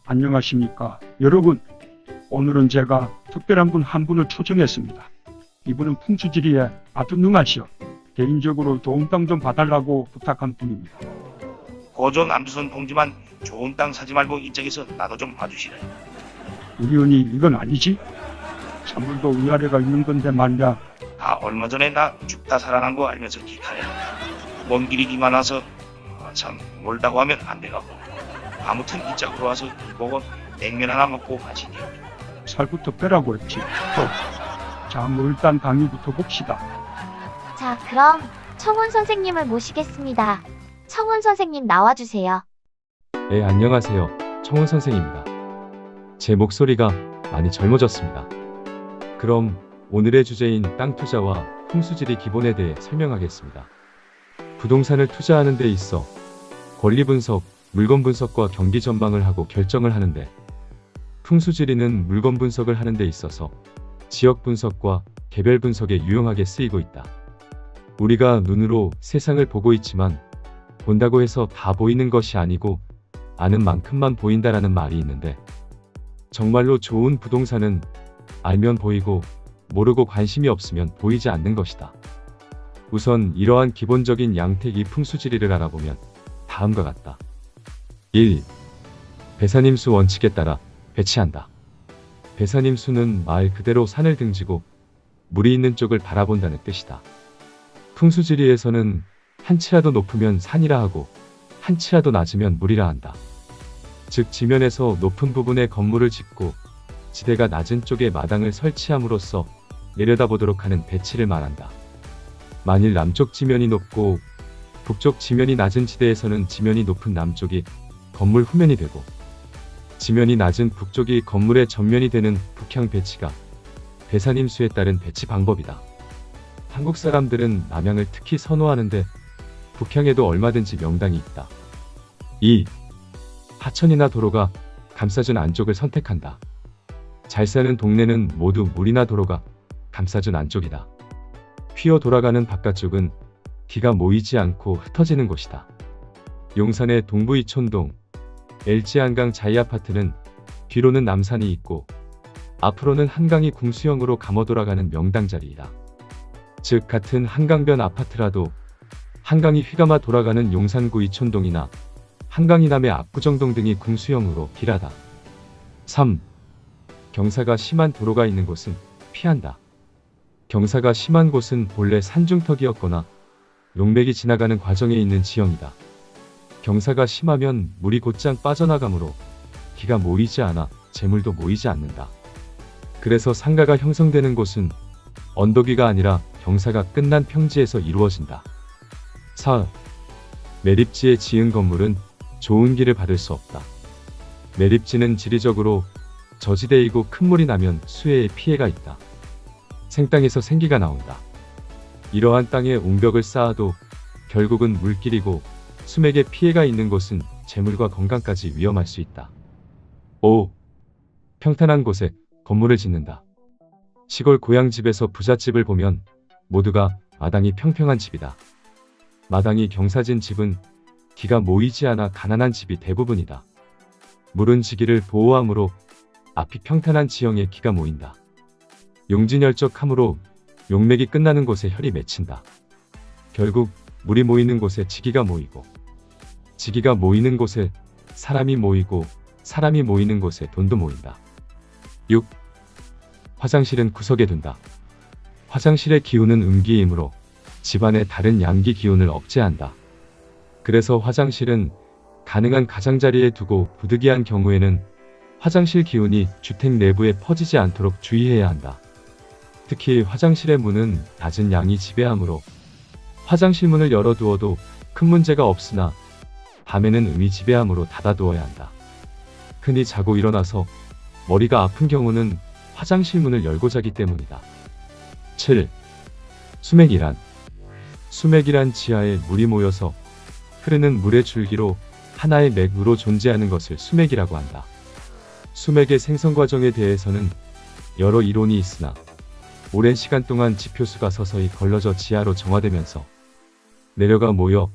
안녕하십니까. 여러분, 오늘은 제가 특별한 분 한 분을 초청했습니다. 이분은 풍수지리에 아주 능하시어 개인적으로 도움 땅 좀 봐달라고 부탁한 분입니다. 고조 남수선 동지만 좋은 땅 사지 말고 이쪽에서 나도 좀 봐주시래. 우리 은이 이건 아니지? 찬물도 위아래가 있는 건데 말이야. 다 얼마 전에 나 죽다 살아난 거 알면서 기카야. 먼 길이 기 많아서 참 멀다고 하면 안 돼가고. 아무튼 이쪽으로 와서 보고 냉면 하나 먹고 가시니. 살부터 빼라고 했지. 자, 뭐 일단 강의부터 봅시다. 자, 그럼 청원 선생님을 모시겠습니다. 청원 선생님 나와주세요. 네, 안녕하세요. 청훈 선생입니다. 제 목소리가 많이 젊어졌습니다. 그럼 오늘의 주제인 땅 투자와 풍수지리 기본에 대해 설명하겠습니다. 부동산을 투자하는 데 있어 권리 분석, 물건 분석과 경기 전망을 하고 결정을 하는데, 풍수지리는 물건 분석을 하는 데 있어서 지역 분석과 개별 분석에 유용하게 쓰이고 있다. 우리가 눈으로 세상을 보고 있지만 본다고 해서 다 보이는 것이 아니고 아는 만큼만 보인다라는 말이 있는데, 정말로 좋은 부동산은 알면 보이고 모르고 관심이 없으면 보이지 않는 것이다. 우선 이러한 기본적인 양택이 풍수지리를 알아보면 다음과 같다. 1. 배산임수 원칙에 따라 배치한다. 배산임수는 말 그대로 산을 등지고 물이 있는 쪽을 바라본다는 뜻이다. 풍수지리에서는 한 치라도 높으면 산이라 하고 한 치라도 낮으면 물이라 한다. 즉 지면에서 높은 부분에 건물을 짓고 지대가 낮은 쪽에 마당을 설치함으로써 내려다보도록 하는 배치를 말한다. 만일 남쪽 지면이 높고 북쪽 지면이 낮은 지대에서는 지면이 높은 남쪽이 건물 후면이 되고 지면이 낮은 북쪽이 건물의 전면이 되는 북향 배치가 배산임수에 따른 배치 방법이다. 한국 사람들은 남향을 특히 선호하는데 북향에도 얼마든지 명당이 있다. 2. 하천이나 도로가 감싸준 안쪽을 선택한다. 잘 사는 동네는 모두 물이나 도로가 감싸준 안쪽이다. 휘어 돌아가는 바깥쪽은 기가 모이지 않고 흩어지는 곳이다. 용산의 동부이촌동 LG한강 자이아파트는 뒤로는 남산이 있고 앞으로는 한강이 궁수형으로 감어 돌아가는 명당 자리이다. 즉 같은 한강변 아파트라도 한강이 휘감아 돌아가는 용산구 이촌동이나 한강이 남의 압구정동 등이 궁수형으로 길하다. 3. 경사가 심한 도로가 있는 곳은 피한다. 경사가 심한 곳은 본래 산중턱이었거나 용맥이 지나가는 과정에 있는 지형이다. 경사가 심하면 물이 곧장 빠져나가므로 기가 모이지 않아 재물도 모이지 않는다. 그래서 상가가 형성되는 곳은 언덕 위가 아니라 경사가 끝난 평지에서 이루어진다. 4. 매립지에 지은 건물은 좋은 길을 받을 수 없다. 매립지는 지리적으로 저지대이고 큰 물이 나면 수해에 피해가 있다. 생땅에서 생기가 나온다. 이러한 땅에 옹벽을 쌓아도 결국은 물길이고 수맥에 피해가 있는 곳은 재물과 건강까지 위험할 수 있다. 5. 평탄한 곳에 건물을 짓는다. 시골 고향집에서 부잣집을 보면 모두가 마당이 평평한 집이다. 마당이 경사진 집은 기가 모이지 않아 가난한 집이 대부분이다. 물은 지기를 보호하므로 앞이 평탄한 지형에 기가 모인다. 용진열적하므로 용맥이 끝나는 곳에 혈이 맺힌다. 결국 물이 모이는 곳에 지기가 모이고 지기가 모이는 곳에 사람이 모이고 사람이 모이는 곳에 돈도 모인다. 6. 화장실은 구석에 둔다. 화장실의 기운은 음기이므로 집안의 다른 양기 기운을 억제한다. 그래서 화장실은 가능한 가장자리에 두고 부득이한 경우에는 화장실 기운이 주택 내부에 퍼지지 않도록 주의해야 한다. 특히 화장실의 문은 낮은 양이 지배하므로 화장실 문을 열어두어도 큰 문제가 없으나 밤에는 음이 지배하므로 닫아두어야 한다. 흔히 자고 일어나서 머리가 아픈 경우는 화장실 문을 열고 자기 때문이다. 7. 수맥이란 지하에 물이 모여서 흐르는 물의 줄기로 하나의 맥으로 존재하는 것을 수맥이라고 한다. 수맥의 생성 과정에 대해서는 여러 이론이 있으나 오랜 시간 동안 지표수가 서서히 걸러져 지하로 정화되면서 내려가 모여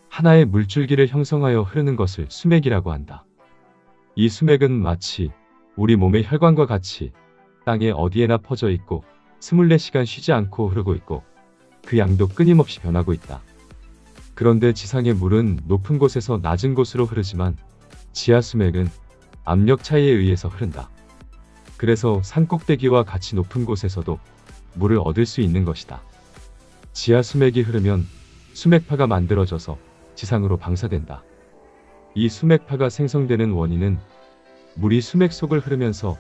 하나의 물줄기를 형성하여 흐르는 것을 수맥이라고 한다. 이 수맥은 마치 우리 몸의 혈관과 같이 땅에 어디에나 퍼져 있고 24시간 쉬지 않고 흐르고 있고 그 양도 끊임없이 변하고 있다. 그런데 지상의 물은 높은 곳에서 낮은 곳으로 흐르지만 지하 수맥은 압력 차이에 의해서 흐른다. 그래서 산꼭대기와 같이 높은 곳에서도 물을 얻을 수 있는 것이다. 지하 수맥이 흐르면 수맥파가 만들어져서 지상으로 방사된다. 이 수맥파가 생성되는 원인은 물이 수맥 속을 흐르면서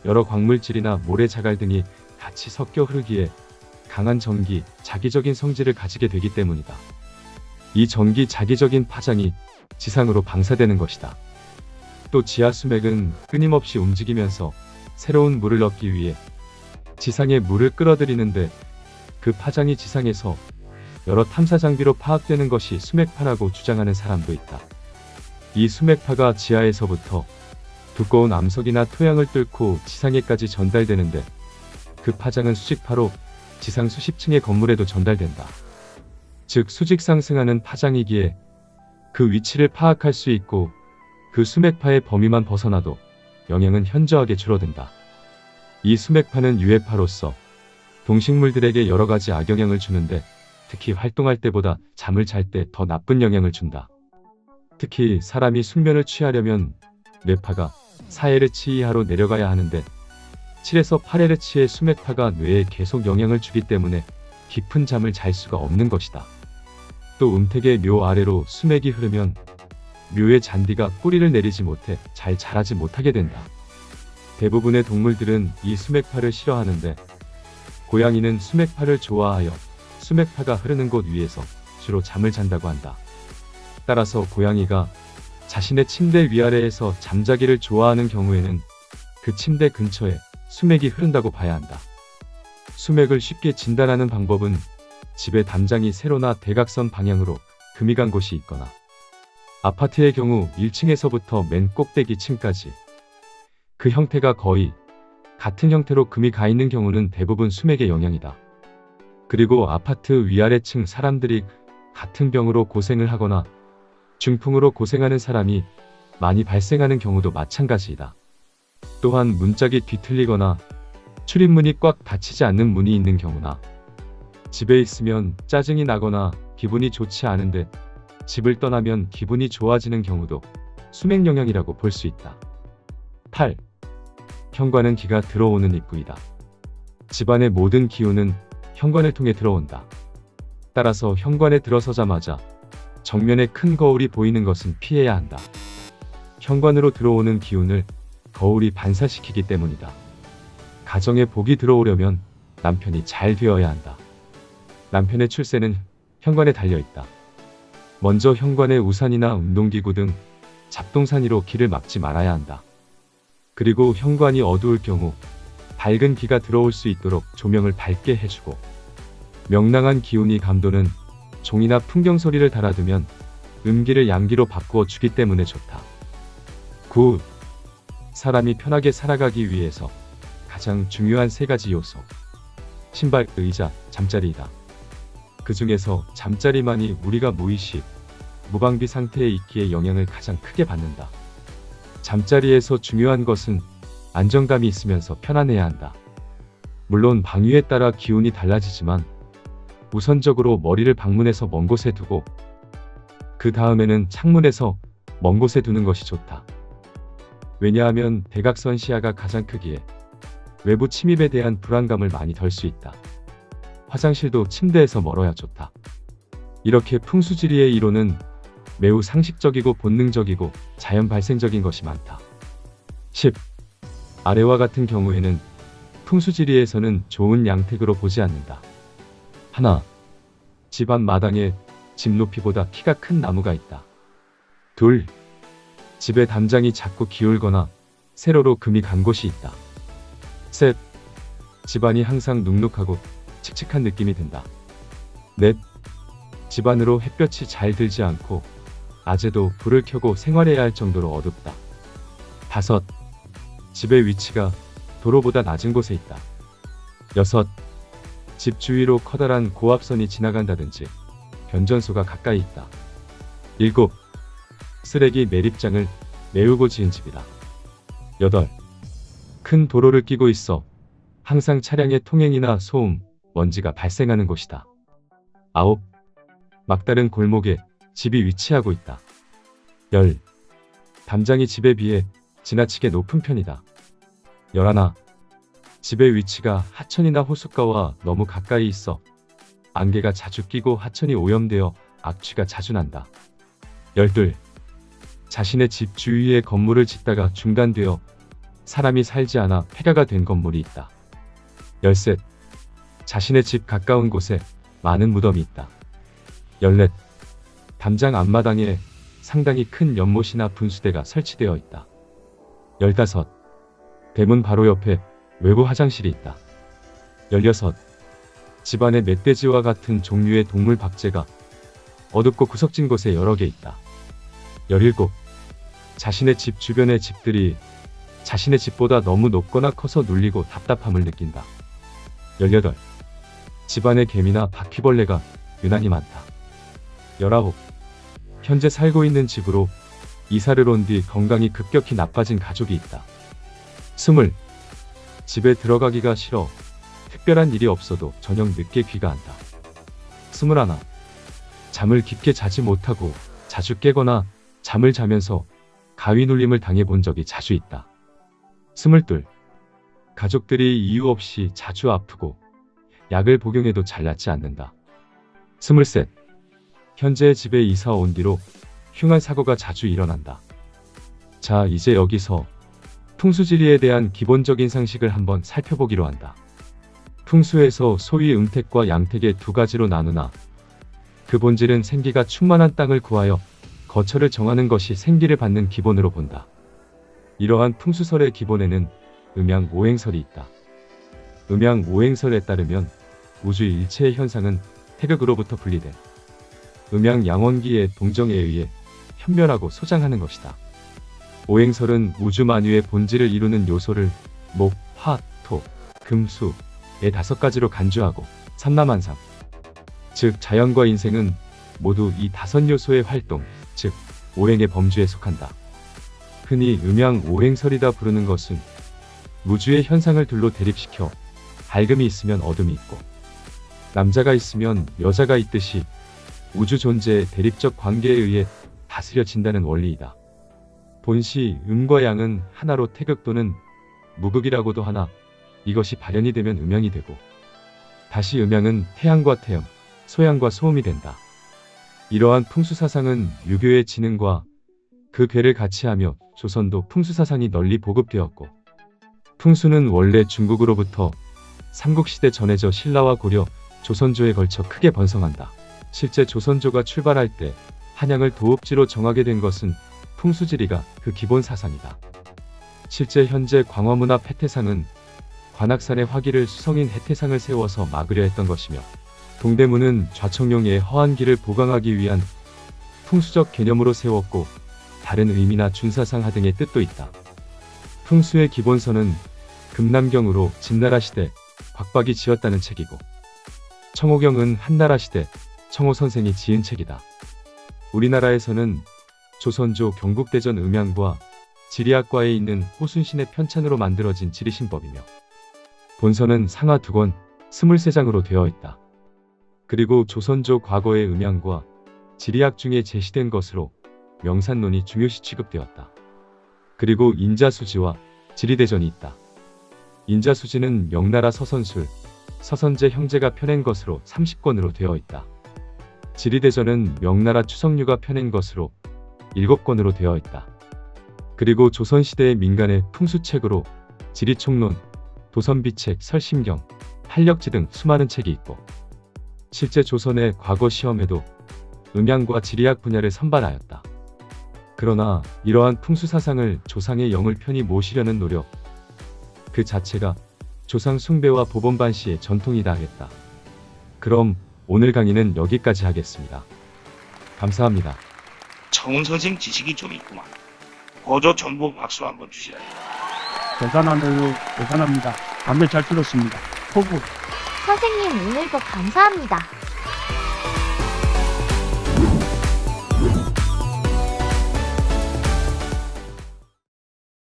여러 광물질이나 모래 자갈 등이 같이 섞여 흐르기에 강한 전기, 자기적인 성질을 가지게 되기 때문이다. 이 전기 자기적인 파장이 지상으로 방사되는 것이다. 또 지하 수맥은 끊임없이 움직이면서 새로운 물을 얻기 위해 지상에 물을 끌어들이는데 그 파장이 지상에서 여러 탐사 장비로 파악되는 것이 수맥파라고 주장하는 사람도 있다. 이 수맥파가 지하에서부터 두꺼운 암석이나 토양을 뚫고 지상에까지 전달되는데 그 파장은 수직파로 지상 수십 층의 건물에도 전달된다. 즉 수직 상승하는 파장이기에 그 위치를 파악할 수 있고 그 수맥파의 범위만 벗어나도 영향은 현저하게 줄어든다. 이 수맥파는 유해파로서 동식물들에게 여러 가지 악영향을 주는데 특히 활동할 때보다 잠을 잘 때 더 나쁜 영향을 준다. 특히 사람이 숙면을 취하려면 뇌파가 4Hz 이하로 내려가야 하는데 7에서 8Hz의 수맥파가 뇌에 계속 영향을 주기 때문에 깊은 잠을 잘 수가 없는 것이다. 또 음택의 묘 아래로 수맥이 흐르면 묘의 잔디가 뿌리를 내리지 못해 잘 자라지 못하게 된다. 대부분의 동물들은 이 수맥파를 싫어하는데 고양이는 수맥파를 좋아하여 수맥파가 흐르는 곳 위에서 주로 잠을 잔다고 한다. 따라서 고양이가 자신의 침대 위아래에서 잠자기를 좋아하는 경우에는 그 침대 근처에 수맥이 흐른다고 봐야 한다. 수맥을 쉽게 진단하는 방법은 집의 담장이 세로나 대각선 방향으로 금이 간 곳이 있거나 아파트의 경우 1층에서부터 맨 꼭대기 층까지 그 형태가 거의 같은 형태로 금이 가 있는 경우는 대부분 수맥의 영향이다. 그리고 아파트 위아래층 사람들이 같은 병으로 고생을 하거나 중풍으로 고생하는 사람이 많이 발생하는 경우도 마찬가지이다. 또한 문짝이 뒤틀리거나 출입문이 꽉 닫히지 않는 문이 있는 경우나 집에 있으면 짜증이 나거나 기분이 좋지 않은데 집을 떠나면 기분이 좋아지는 경우도 수맥 영향이라고 볼 수 있다. 8. 현관은 기가 들어오는 입구이다. 집안의 모든 기운은 현관을 통해 들어온다. 따라서 현관에 들어서자마자 정면에 큰 거울이 보이는 것은 피해야 한다. 현관으로 들어오는 기운을 거울이 반사시키기 때문이다. 가정에 복이 들어오려면 남편이 잘 되어야 한다. 남편의 출세는 현관에 달려있다. 먼저 현관에 우산이나 운동기구 등 잡동사니로 길을 막지 말아야 한다. 그리고 현관이 어두울 경우 밝은 기가 들어올 수 있도록 조명을 밝게 해주고 명랑한 기운이 감도는 종이나 풍경 소리를 달아두면 음기를 양기로 바꾸어 주기 때문에 좋다. 9. 사람이 편하게 살아가기 위해서 가장 중요한 3가지 요소. 신발, 의자, 잠자리이다. 그 중에서 잠자리만이 우리가 무의식, 무방비 상태에 있기에 영향을 가장 크게 받는다. 잠자리에서 중요한 것은 안정감이 있으면서 편안해야 한다. 물론 방위에 따라 기운이 달라지지만 우선적으로 머리를 방문해서 먼 곳에 두고 그 다음에는 창문에서 먼 곳에 두는 것이 좋다. 왜냐하면 대각선 시야가 가장 크기에 외부 침입에 대한 불안감을 많이 덜 수 있다. 화장실도 침대에서 멀어야 좋다. 이렇게 풍수지리의 이론은 매우 상식적이고 본능적이고 자연 발생적인 것이 많다. 10. 아래와 같은 경우에는 풍수지리에서는 좋은 양택으로 보지 않는다. 하나. 집안 마당에 집 높이보다 키가 큰 나무가 있다. 둘. 집의 담장이 자꾸 기울거나 세로로 금이 간 곳이 있다. 셋. 집안이 항상 눅눅하고 칙칙한 느낌이 든다. 넷. 집안으로 햇볕이 잘 들지 않고 낮에도 불을 켜고 생활해야 할 정도로 어둡다. 5. 집의 위치가 도로보다 낮은 곳에 있다. 6. 집 주위로 커다란 고압선이 지나간다든지 변전소가 가까이 있다. 7. 쓰레기 매립장을 메우고 지은 집이다. 8. 큰 도로를 끼고 있어 항상 차량의 통행이나 소음, 먼지가 발생하는 곳이다. 9. 막다른 골목에 집이 위치하고 있다. 10. 담장이 집에 비해 지나치게 높은 편이다. 11. 집의 위치가 하천이나 호숫가와 너무 가까이 있어 안개가 자주 끼고 하천이 오염되어 악취가 자주 난다. 12. 자신의 집 주위에 건물을 짓다가 중단되어 사람이 살지 않아 폐가가 된 건물이 있다. 13. 자신의 집 가까운 곳에 많은 무덤이 있다. 14. 담장 앞마당에 상당히 큰 연못이나 분수대가 설치되어 있다. 15. 대문 바로 옆에 외부 화장실이 있다. 16. 집안에 멧돼지와 같은 종류의 동물 박제가 어둡고 구석진 곳에 여러 개 있다. 17. 자신의 집 주변의 집들이 자신의 집보다 너무 높거나 커서 눌리고 답답함을 느낀다. 18. 집안에 개미나 바퀴벌레가 유난히 많다. 19. 현재 살고 있는 집으로 이사를 온 뒤 건강이 급격히 나빠진 가족이 있다. 20. 집에 들어가기가 싫어 특별한 일이 없어도 저녁 늦게 귀가한다. 21. 잠을 깊게 자지 못하고 자주 깨거나 잠을 자면서 가위 눌림을 당해본 적이 자주 있다. 22. 가족들이 이유 없이 자주 아프고 약을 복용해도 잘 낫지 않는다. 23. 현재 집에 이사 온 뒤로 흉한 사고가 자주 일어난다. 자, 이제 여기서 풍수지리에 대한 기본적인 상식을 한번 살펴보기로 한다. 풍수에서 소위 음택과 양택의 두 가지로 나누나 그 본질은 생기가 충만한 땅을 구하여 거처를 정하는 것이 생기를 받는 기본으로 본다. 이러한 풍수설의 기본에는 음양오행설이 있다. 음양오행설에 따르면 우주 일체의 현상은 태극으로부터 분리된 음양양원기의 동정에 의해 현멸하고 소장하는 것이다. 오행설은 우주 만유의 본질을 이루는 요소를 목, 화, 토, 금, 수의 5가지로 간주하고 삼라만상, 즉 자연과 인생은 모두 이 5요소의 활동, 즉 오행의 범주에 속한다. 흔히 음양오행설이다 부르는 것은 우주의 현상을 둘로 대립시켜 밝음이 있으면 어둠이 있고 남자가 있으면 여자가 있듯이 우주 존재의 대립적 관계에 의해 다스려진다는 원리이다. 본시 음과 양은 하나로 태극 또는 무극이라고도 하나 이것이 발현이 되면 음양이 되고 다시 음양은 태양과 태âm, 소양과 소음이 된다. 이러한 풍수사상은 유교의 지능과 그 괴를 같이 하며 조선도 풍수사상이 널리 보급되었고 풍수는 원래 중국으로부터 삼국시대 전해져 신라와 고려, 조선조에 걸쳐 크게 번성한다. 실제 조선조가 출발할 때 한양을 도읍지로 정하게 된 것은 풍수지리가 그 기본 사상이다. 실제 현재 광화문앞 해태상은 관악산의 화기를 수성인 해태상을 세워서 막으려 했던 것이며 동대문은 좌청룡의 허한 길을 보강하기 위한 풍수적 개념으로 세웠고 다른 의미나 준사상하 등의 뜻도 있다. 풍수의 기본서는 금남경으로 진나라 시대 곽박이 지었다는 책이고 청호경은 한나라 시대 청호 선생이 지은 책이다. 우리나라에서는 조선조 경국대전 음양과 지리학과에 있는 호순신의 편찬으로 만들어진 지리신법이며 본서는 상하 2권 23장으로 되어 있다. 그리고 조선조 과거의 음양과 지리학 중에 제시된 것으로 명산론이 중요시 취급되었다. 그리고 인자수지와 지리대전이 있다. 인자수지는 명나라 서선술, 서선제 형제가 펴낸 것으로 30권으로 되어 있다. 지리대전은 명나라 추석류가 펴낸 것으로 7권으로 되어 있다. 그리고 조선시대의 민간의 풍수책으로 지리총론, 도선비책, 설심경, 한력지 등 수많은 책이 있고 실제 조선의 과거 시험에도 음양과 지리학 분야를 선발하였다. 그러나 이러한 풍수사상을 조상의 영을 편히 모시려는 노력 그 자체가 조상 숭배와 보본반시의 전통이다 하겠다. 그럼 오늘 강의는 여기까지 하겠습니다. 감사합니다. 청운 선생 지식이 좀 있구만. 거저 전부 박수 한번 주시라. 대단하네요. 대단합니다. 감회 잘 들었습니다. 포부. 선생님 오늘도 감사합니다.